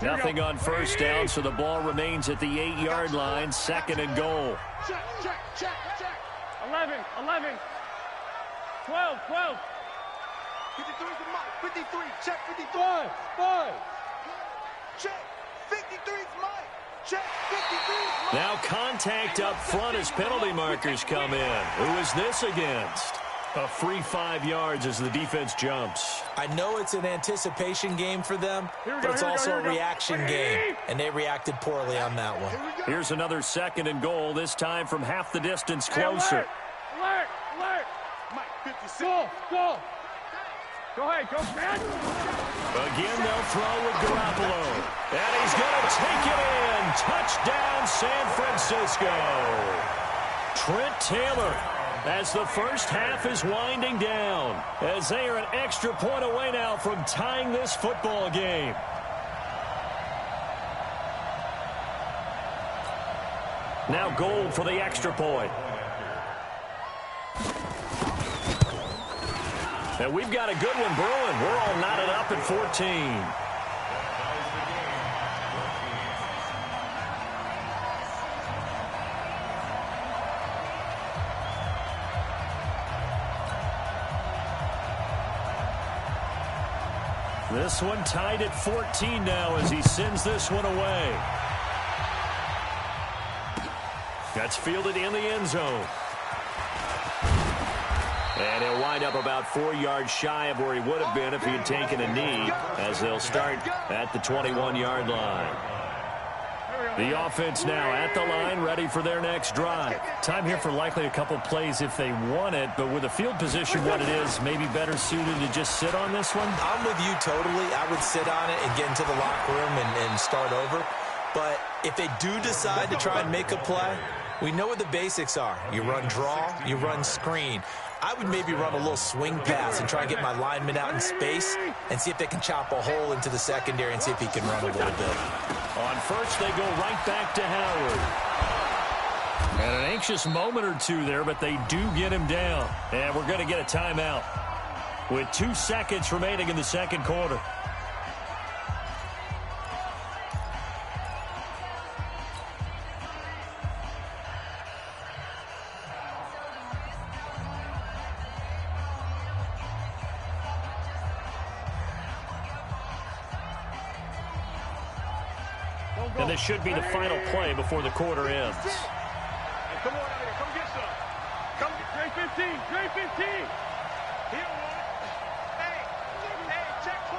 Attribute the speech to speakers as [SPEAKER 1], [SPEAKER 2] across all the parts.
[SPEAKER 1] Nothing on first down, so the ball remains at the 8-yard line, 2nd and goal.
[SPEAKER 2] Check. 11. 12.
[SPEAKER 3] 53 is the Mike. 53. Check 53.
[SPEAKER 2] 5.
[SPEAKER 3] Check. 53 is Mike. Check. 53 is Mike.
[SPEAKER 1] Now contact up front as penalty markers come in. Who is this against? A free 5 yards as the defense jumps.
[SPEAKER 4] I know it's an anticipation game for them, but it's also a reaction game, and they reacted poorly on that one.
[SPEAKER 1] Here's another 2nd and goal, this time from half the distance closer.
[SPEAKER 2] Alert!
[SPEAKER 3] Mike 56.
[SPEAKER 2] Go! Go ahead, go, man!
[SPEAKER 1] Again, they'll throw with Garoppolo. And he's going to take it in. Touchdown, San Francisco. Trent Taylor, as the first half is winding down, as they are an extra point away now from tying this football game. Now Gold for the extra point. And we've got a good one brewing. We're all knotted up at 14. This one tied at 14 now as he sends this one away. That's fielded in the end zone. And he'll wind up about 4 yards shy of where he would have been if he had taken a knee, as they'll start at the 21-yard line. The offense now at the line, ready for their next drive. Time here for likely a couple plays if they want it, but with the field position what it is, maybe better suited to just sit on this one?
[SPEAKER 4] I'm with you totally. I would sit on it and get into the locker room and start over. But if they do decide to try and make a play, we know what the basics are. You run draw, you run screen. I would maybe run a little swing pass and try and get my lineman out in space and see if they can chop a hole into the secondary and see if he can run a little bit.
[SPEAKER 1] On first, they go right back to Howard. And an anxious moment or two there, but they do get him down. And we're going to get a timeout with 2 seconds remaining in the second quarter. And this should be the final play before the quarter ends.
[SPEAKER 3] Hey, come on out here. Come get some. Come get
[SPEAKER 2] Trey 15.
[SPEAKER 3] Hey, check 24.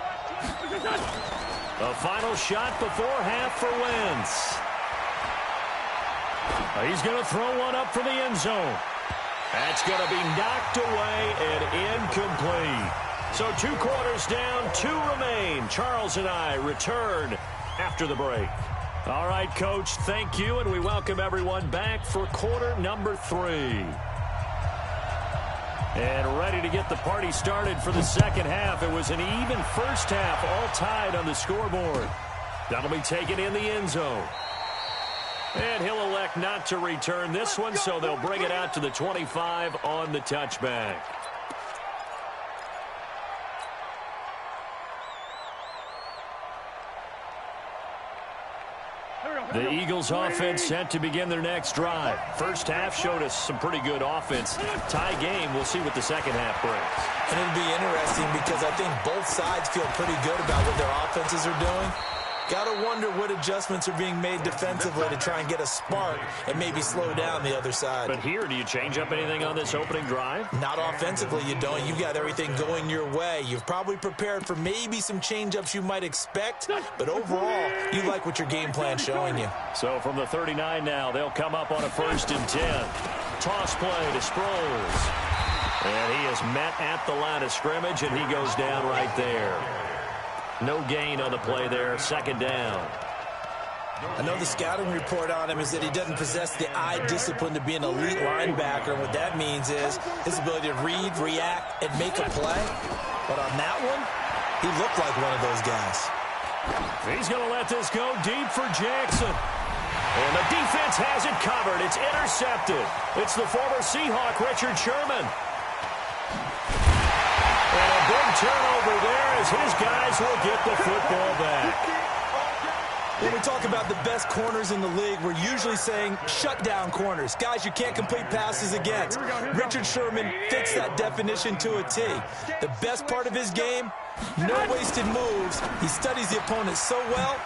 [SPEAKER 3] Watch 24.
[SPEAKER 1] A final shot before half for Wentz. He's going to throw one up for the end zone. That's going to be knocked away and incomplete. So 2 quarters down, 2 remain. Charles and I return after the break. All right, Coach, thank you, and we welcome everyone back for quarter number 3. And ready to get the party started for the second half. It was an even first half, all tied on the scoreboard. That'll be taken in the end zone. And he'll elect not to return this one, so they'll bring it out to the 25 on the touchback. The Eagles offense set to begin their next drive. First half showed us some pretty good offense. Tie game, we'll see what the second half brings.
[SPEAKER 4] And it'll be interesting because I think both sides feel pretty good about what their offenses are doing. Got to wonder what adjustments are being made defensively to try and get a spark and maybe slow down the other side.
[SPEAKER 1] But here, do you change up anything on this opening drive?
[SPEAKER 4] Not offensively, you don't. You got everything going your way. You've probably prepared for maybe some change-ups you might expect, but overall, you like what your game plan's showing you.
[SPEAKER 1] So from the 39 now, they'll come up on a 1st and 10. Toss play to Sproles. And he is met at the line of scrimmage, and he goes down right there. No gain on the play there, 2nd down.
[SPEAKER 4] I know the scouting report on him is that he doesn't possess the eye discipline to be an elite linebacker. And what that means is his ability to read, react, and make a play. But on that one, he looked like one of those guys.
[SPEAKER 1] He's going to let this go deep for Jackson. And the defense has it covered. It's intercepted. It's the former Seahawk, Richard Sherman. And a big turnover there as his guys will get the football back.
[SPEAKER 4] When we talk about the best corners in the league, we're usually saying shutdown corners, guys you can't complete passes against. Richard Sherman fits that definition to a T. The best part of his game, no wasted moves. He studies the opponent so well,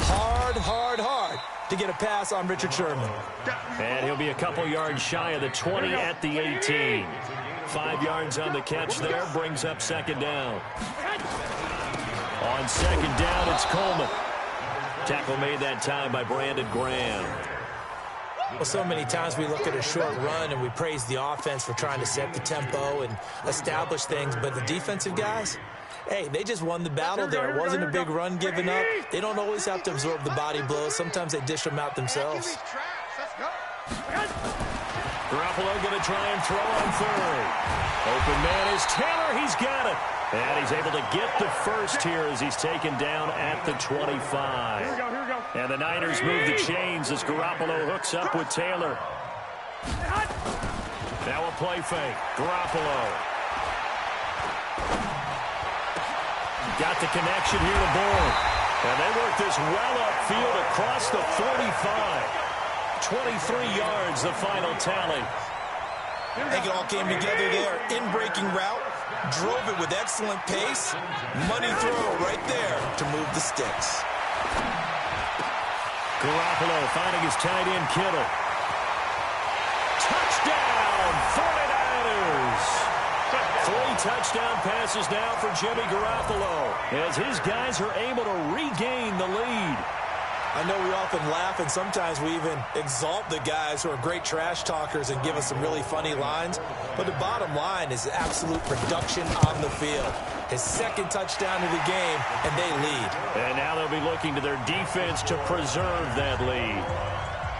[SPEAKER 4] hard to get a pass on Richard Sherman.
[SPEAKER 1] And he'll be a couple yards shy of the 20 at the 18. 5 yards on the catch there, brings up second down. On second down, it's Coleman. Tackle made that time by Brandon Graham.
[SPEAKER 4] Well, so many times we look at a short run and we praise the offense for trying to set the tempo and establish things, but the defensive guys, hey, they just won the battle there. It wasn't a big run given up. They don't always have to absorb the body blows. Sometimes they dish them out themselves.
[SPEAKER 1] Garoppolo going to try and throw on third. Open man is Taylor. He's got it. And he's able to get the first here as he's taken down at the 25.
[SPEAKER 2] Here we go.
[SPEAKER 1] And the Niners move the chains as Garoppolo hooks up with Taylor. Now a play fake. Garoppolo. Got the connection here to Bourne. And they work this well upfield across the 45. 23 yards, the final tally.
[SPEAKER 4] I think it all came together there. In-breaking route, drove it with excellent pace. Money throw right there to move the sticks.
[SPEAKER 1] Garoppolo finding his tight end, Kittle. Touchdown, 49ers. 3 touchdown passes now for Jimmy Garoppolo as his guys are able to regain the lead.
[SPEAKER 4] I know we often laugh and sometimes we even exalt the guys who are great trash talkers and give us some really funny lines. But the bottom line is absolute production on the field. His second touchdown of the game, and they lead.
[SPEAKER 1] And now they'll be looking to their defense to preserve that lead.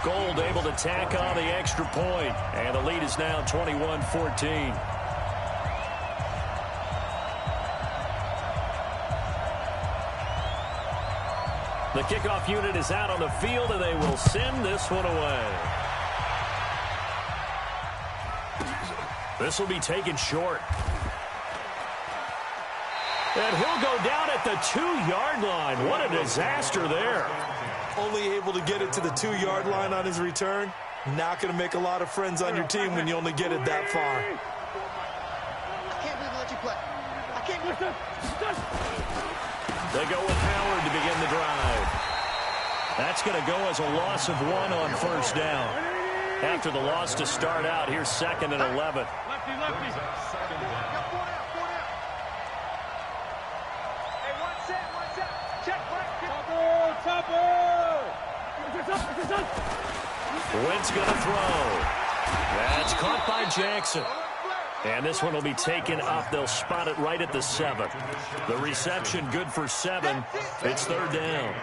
[SPEAKER 1] Gold able to tack on the extra point, and the lead is now 21-14. The kickoff unit is out on the field, and they will send this one away. This will be taken short. And he'll go down at the 2-yard line. What a disaster there.
[SPEAKER 4] Only able to get it to the 2-yard line on his return. Not going to make a lot of friends on your team when you only get it that far.
[SPEAKER 3] I can't believe I let you play. I can't believe
[SPEAKER 1] They go with Howard to begin the drive. That's going to go as a loss of 1 on first down. After the loss to start out, here's 2nd and 11.
[SPEAKER 2] Lefty.
[SPEAKER 3] Hey, one set. Check,
[SPEAKER 2] Topper.
[SPEAKER 1] Wentz going to throw. That's caught by Jackson. And this one will be taken up. They'll spot it right at the 7. The reception good for 7. It's 3rd down.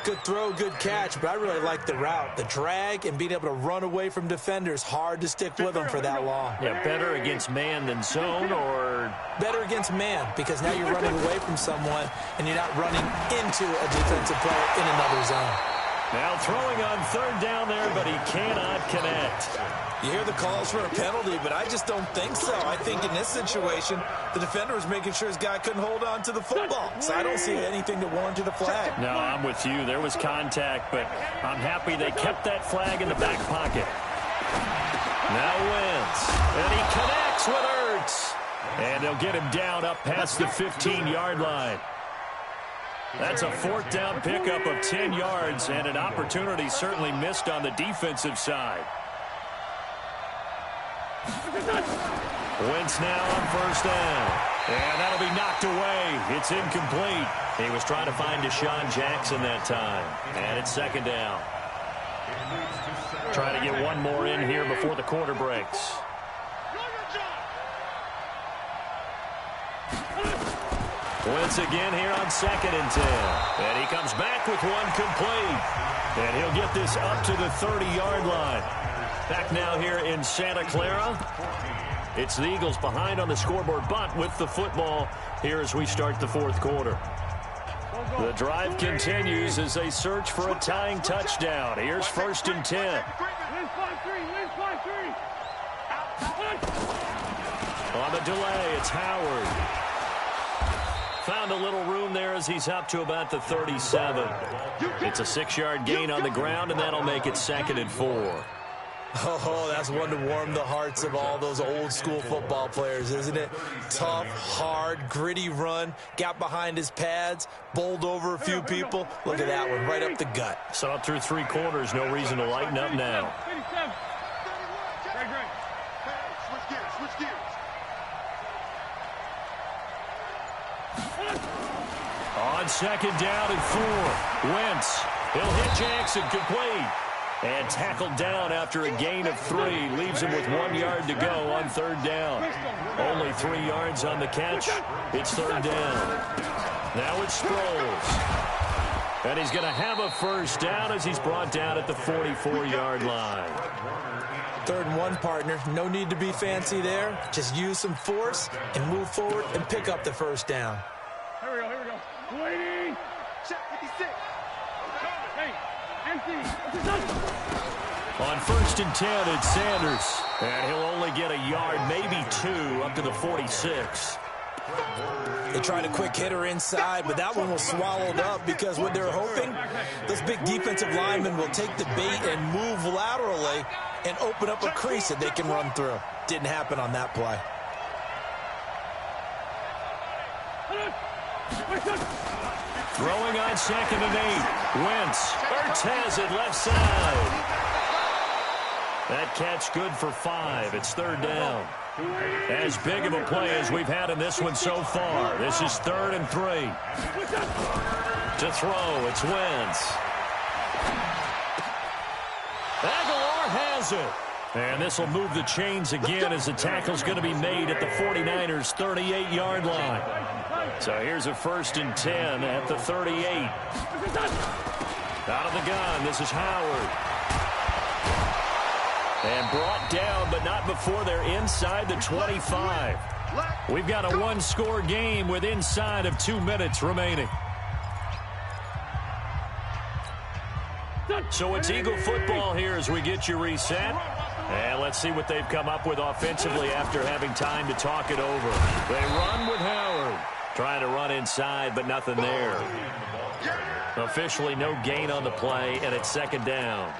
[SPEAKER 4] Good throw, good catch, but I really like the route. The drag and being able to run away from defenders, hard to stick with them for that long.
[SPEAKER 1] Yeah, better against man than zone, or
[SPEAKER 4] better against man, because now you're running away from someone and you're not running into a defensive player in another zone.
[SPEAKER 1] Now throwing on 3rd down there, but he cannot connect.
[SPEAKER 4] You hear the calls for a penalty, but I just don't think so. I think in this situation, the defender was making sure his guy couldn't hold on to the football. So I don't see anything that warranted a flag.
[SPEAKER 1] No, I'm with you. There was contact, but I'm happy they kept that flag in the back pocket. Now Wentz, and he connects with Ertz. And they'll get him down up past the 15-yard line. That's a 4th down pickup of 10 yards, and an opportunity certainly missed on the defensive side. Wentz now on 1st down. And that'll be knocked away. It's incomplete. He was trying to find Deshaun Jackson that time. And it's 2nd down. Trying to get one more in here before the quarter breaks. Wentz again here on 2nd and 10. And he comes back with one complete. And he'll get this up to the 30-yard line. Back now here in Santa Clara. It's the Eagles behind on the scoreboard, but with the football here as we start the 4th quarter. The drive continues as they search for a tying touchdown. Here's 1st and 10.
[SPEAKER 2] Wins 5-3.
[SPEAKER 1] On the delay, it's Howard. found a little room there as he's up to about the 37. It's a 6-yard gain on the ground, and that'll make it 2nd and 4.
[SPEAKER 4] Oh, that's one to warm the hearts of all those old-school football players, isn't it? Tough, hard, gritty run, got behind his pads, bowled over a few people. Look at that one, right up the gut.
[SPEAKER 1] So up through 3 quarters, no reason to lighten up now.
[SPEAKER 3] Switch gears.
[SPEAKER 1] On 2nd down and 4, Wentz. He'll hit Jackson, complete. And tackled down after a gain of 3. Leaves him with 1 yard to go on 3rd down. Only 3 yards on the catch. It's 3rd down. Now it's Sproles. And he's going to have a first down as he's brought down at the 44-yard line.
[SPEAKER 4] 3rd and 1, partner. No need to be fancy there. Just use some force and move forward and pick up the first down.
[SPEAKER 2] Here we go. Waiting.
[SPEAKER 3] Check 56.
[SPEAKER 2] Hey, empty.
[SPEAKER 1] On 1st and 10, it's Sanders. And he'll only get a yard, maybe 2, up to the 46.
[SPEAKER 4] They tried a quick hitter inside, but that one was swallowed up because what they're hoping, those big defensive linemen will take the bait and move laterally and open up a crease that they can run through. Didn't happen on that play.
[SPEAKER 1] Throwing on 2nd and 8. Wentz. Ertz has it left side. That catch good for 5. It's 3rd down. As big of a play as we've had in this one so far. This is 3rd and 3. To throw, it's Wentz. Aguilar has it. And this will move the chains again as the tackle's going to be made at the 49ers' 38-yard line. So here's a 1st and 10 at the 38. Out of the gun, this is Howard. And brought down, but not before they're inside the 25. We've got a 1-score game with inside of 2 minutes remaining. So it's Eagle football here as we get you reset. And let's see what they've come up with offensively after having time to talk it over. They run with Howard. Trying to run inside, but nothing there. Officially no gain on the play, and it's 2nd down.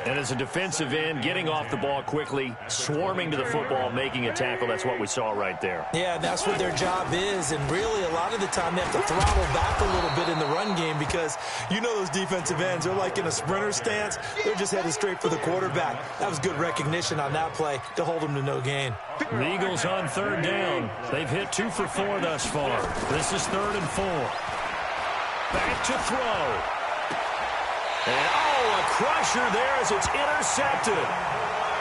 [SPEAKER 1] And as a defensive end, getting off the ball quickly, swarming to the football, making a tackle, that's what we saw right there.
[SPEAKER 4] Yeah, that's what their job is, and really a lot of the time they have to throttle back a little bit in the run game because you know those defensive ends, they're like in a sprinter stance. They're just headed straight for the quarterback. That was good recognition on that play to hold them to no gain.
[SPEAKER 1] The Eagles on 3rd down. They've hit 2 for 4 thus far. This is 3rd and 4. Back to throw. And, a crusher there as it's intercepted.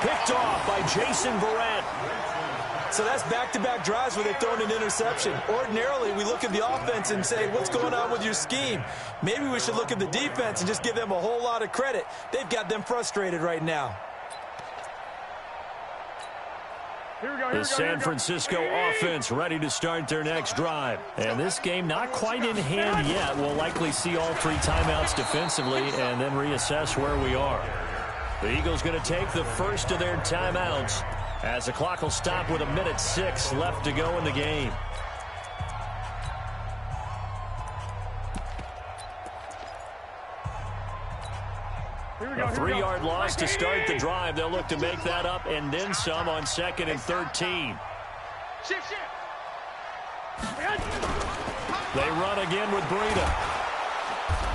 [SPEAKER 1] Picked off by Jason Verrett.
[SPEAKER 4] So that's back-to-back drives where they've thrown an interception. Ordinarily, we look at the offense and say, what's going on with your scheme? Maybe we should look at the defense and just give them a whole lot of credit. They've got them frustrated right now.
[SPEAKER 1] The San Francisco offense ready to start their next drive. And this game not quite in hand yet. We'll likely see all 3 timeouts defensively and then reassess where we are. The Eagles going to take the first of their timeouts as the clock will stop with 1:06 left to go in the game. A 3-yard loss to start the drive. They'll look to make that up and then some on 2nd and 13. They run again with Breida.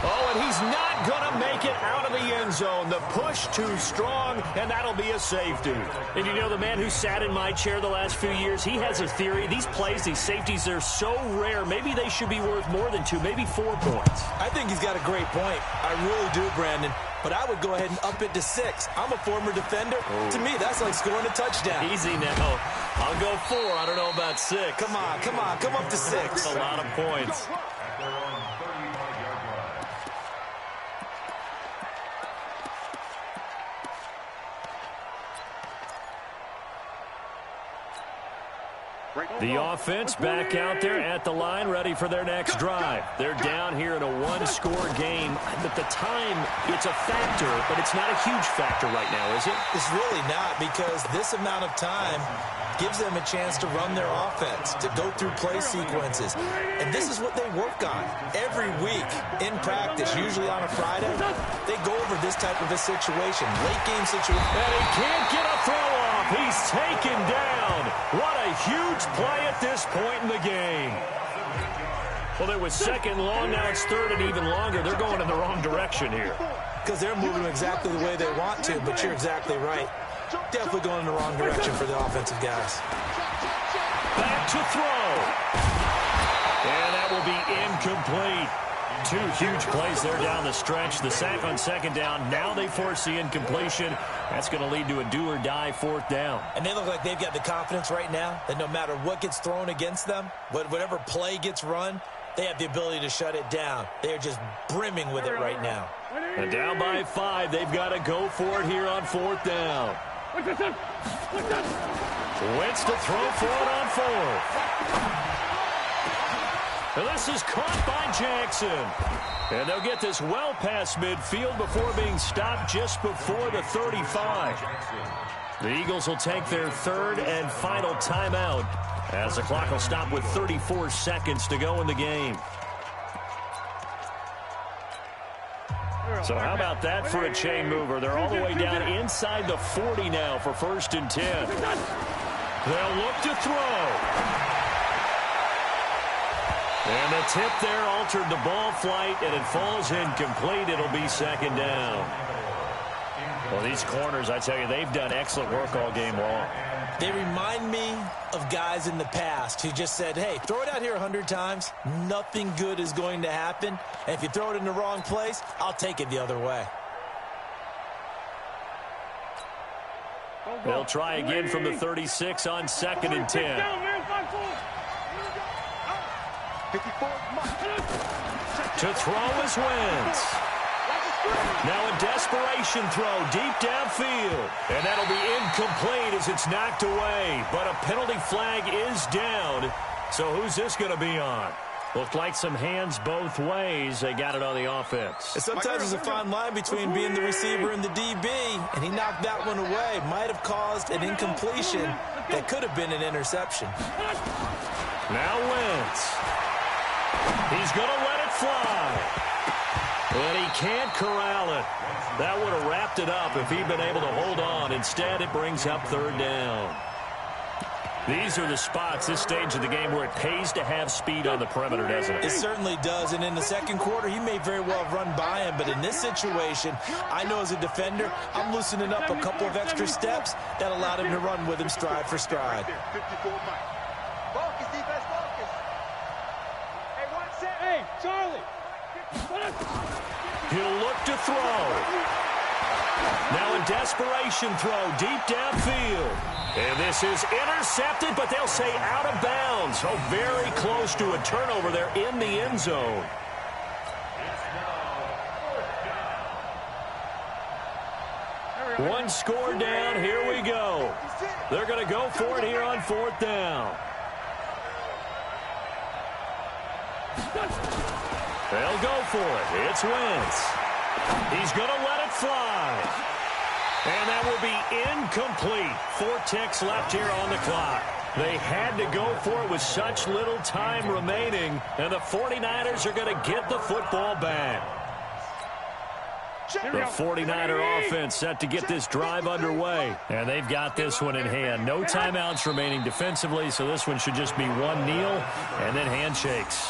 [SPEAKER 1] Oh, and he's not going to make it out of the end zone. The push too strong, and that'll be a safety. And you know, the man who sat in my chair the last few years, he has a theory. These plays, these safeties, they're so rare. Maybe they should be worth more than 2, maybe 4 points.
[SPEAKER 4] I think he's got a great point. I really do, Brandon. But I would go ahead and up it to 6. I'm a former defender. Oh. To me, that's like scoring a touchdown.
[SPEAKER 1] Easy now. I'll go 4. I don't know about 6.
[SPEAKER 4] Come on. Come up to 6.
[SPEAKER 1] That's a lot of points. The offense back out there at the line, ready for their next drive. They're down here in a one-score game. At the time, it's a factor, but it's not a huge factor right now, is it?
[SPEAKER 4] It's really not, because this amount of time gives them a chance to run their offense, to go through play sequences. And this is what they work on every week in practice, usually on a Friday. They go over this type of a situation, late game situation.
[SPEAKER 1] And he can't get a throw off. He's taken down. What a huge play at this point in the game. Well, it was second long, now it's third and even longer. They're going in the wrong direction here.
[SPEAKER 4] Because they're moving exactly the way they want to, but you're exactly right. Definitely going in the wrong direction for the offensive guys.
[SPEAKER 1] Back to throw. And that will be incomplete. Two huge plays there down the stretch. The sack on second down. Now they force the incompletion. That's going to lead to a do-or-die fourth down.
[SPEAKER 4] And they look like they've got the confidence right now that no matter what gets thrown against them, whatever play gets run, they have the ability to shut it down. They are just brimming with it right now.
[SPEAKER 1] And down by 5. They've got to go for it here on fourth down. Wentz to throw for it on fourth. And this is caught by Jackson. And they'll get this well past midfield before being stopped just before the 35. The Eagles will take their third and final timeout as the clock will stop with 34 seconds to go in the game. So how about that for a chain mover? They're all the way down inside the 40 now for 1st and 10. They'll look to throw. And the tip there altered the ball flight, and it falls incomplete. It'll be second down. Well, these corners, I tell you, they've done excellent work all game long.
[SPEAKER 4] They remind me of guys in the past who just said, hey, throw it out here 100 times. Nothing good is going to happen. And if you throw it in the wrong place, I'll take it the other way.
[SPEAKER 1] They'll try again from the 36 on 2nd and 10. To throw is Wentz. Now a desperation throw deep downfield. And that'll be incomplete as it's knocked away. But a penalty flag is down. So who's this going to be on? Looked like some hands both ways. They got it on the offense.
[SPEAKER 4] And sometimes there's a fine line between being the receiver and the DB. And he knocked that one away. Might have caused an incompletion that could have been an interception.
[SPEAKER 1] Now Wentz. He's going to let it fly. And he can't corral it. That would have wrapped it up if he'd been able to hold on. Instead, it brings up third down. These are the spots, this stage of the game, where it pays to have speed on the perimeter, doesn't it?
[SPEAKER 4] It certainly does. And in the second quarter, he may very well have run by him. But in this situation, I know as a defender, I'm loosening up a couple of extra steps that allowed him to run with him stride for stride.
[SPEAKER 2] Hey, Charlie.
[SPEAKER 1] He'll look to throw. Now a desperation throw deep downfield. And this is intercepted, but they'll say out of bounds. So very close to a turnover there in the end zone. One score down. Here we go. They're going to go for it here on fourth down. They'll go for it. It's Wentz. He's going to let it fly. And that will be incomplete. 4 ticks left here on the clock. They had to go for it with such little time remaining. And the 49ers are going to get the football back. The 49er offense set to get this drive underway. And they've got this one in hand. No timeouts remaining defensively, so this one should just be one kneel and then handshakes.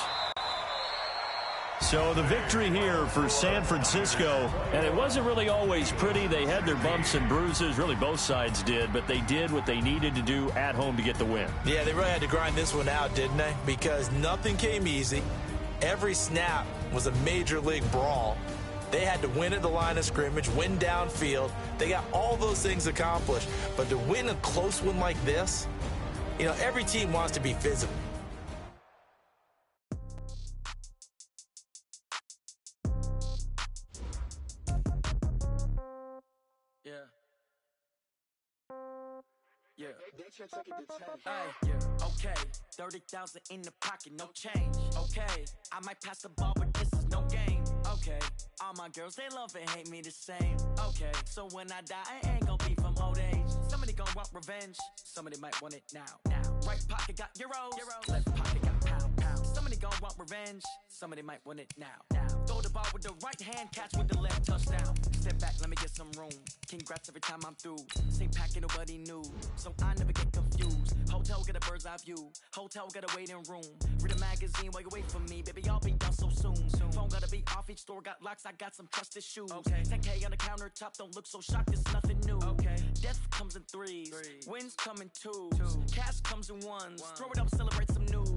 [SPEAKER 1] So the victory here for San Francisco, and it wasn't really always pretty. They had their bumps and bruises, really both sides did, but they did what they needed to do at home to get the win.
[SPEAKER 4] Yeah, they really had to grind this one out, didn't they? Because nothing came easy. Every snap was a major league brawl. They had to win at the line of scrimmage, win downfield. They got all those things accomplished. But to win a close one like this, you know, every team wants to be physical.
[SPEAKER 5] check, take it to 10.
[SPEAKER 6] Hey, okay, 30,000 in the pocket, no change. Okay, I might pass the ball, but this is no game. Okay, all my girls, they love and hate me the same. Okay, so when I die, I ain't gon' be from old age. Somebody gon' want revenge, somebody might want it now. Right pocket got euros, left pocket got pound. Somebody gon' want revenge, somebody might want it now. Throw the ball with the right hand, catch with the left, touchdown. Step back, let me get some room. Congrats every time I'm through. Same packet, nobody knew, so I never get confused. Hotel get a bird's eye view, hotel get a waiting room. Read a magazine while you wait for me, baby, I'll be done so soon. Phone gotta be off, each store got locks, I got some trusted shoes. 10K on the countertop, don't look so shocked, it's nothing new. Death comes in threes, wins come in twos, cash comes in ones. Throw it up, celebrate some news.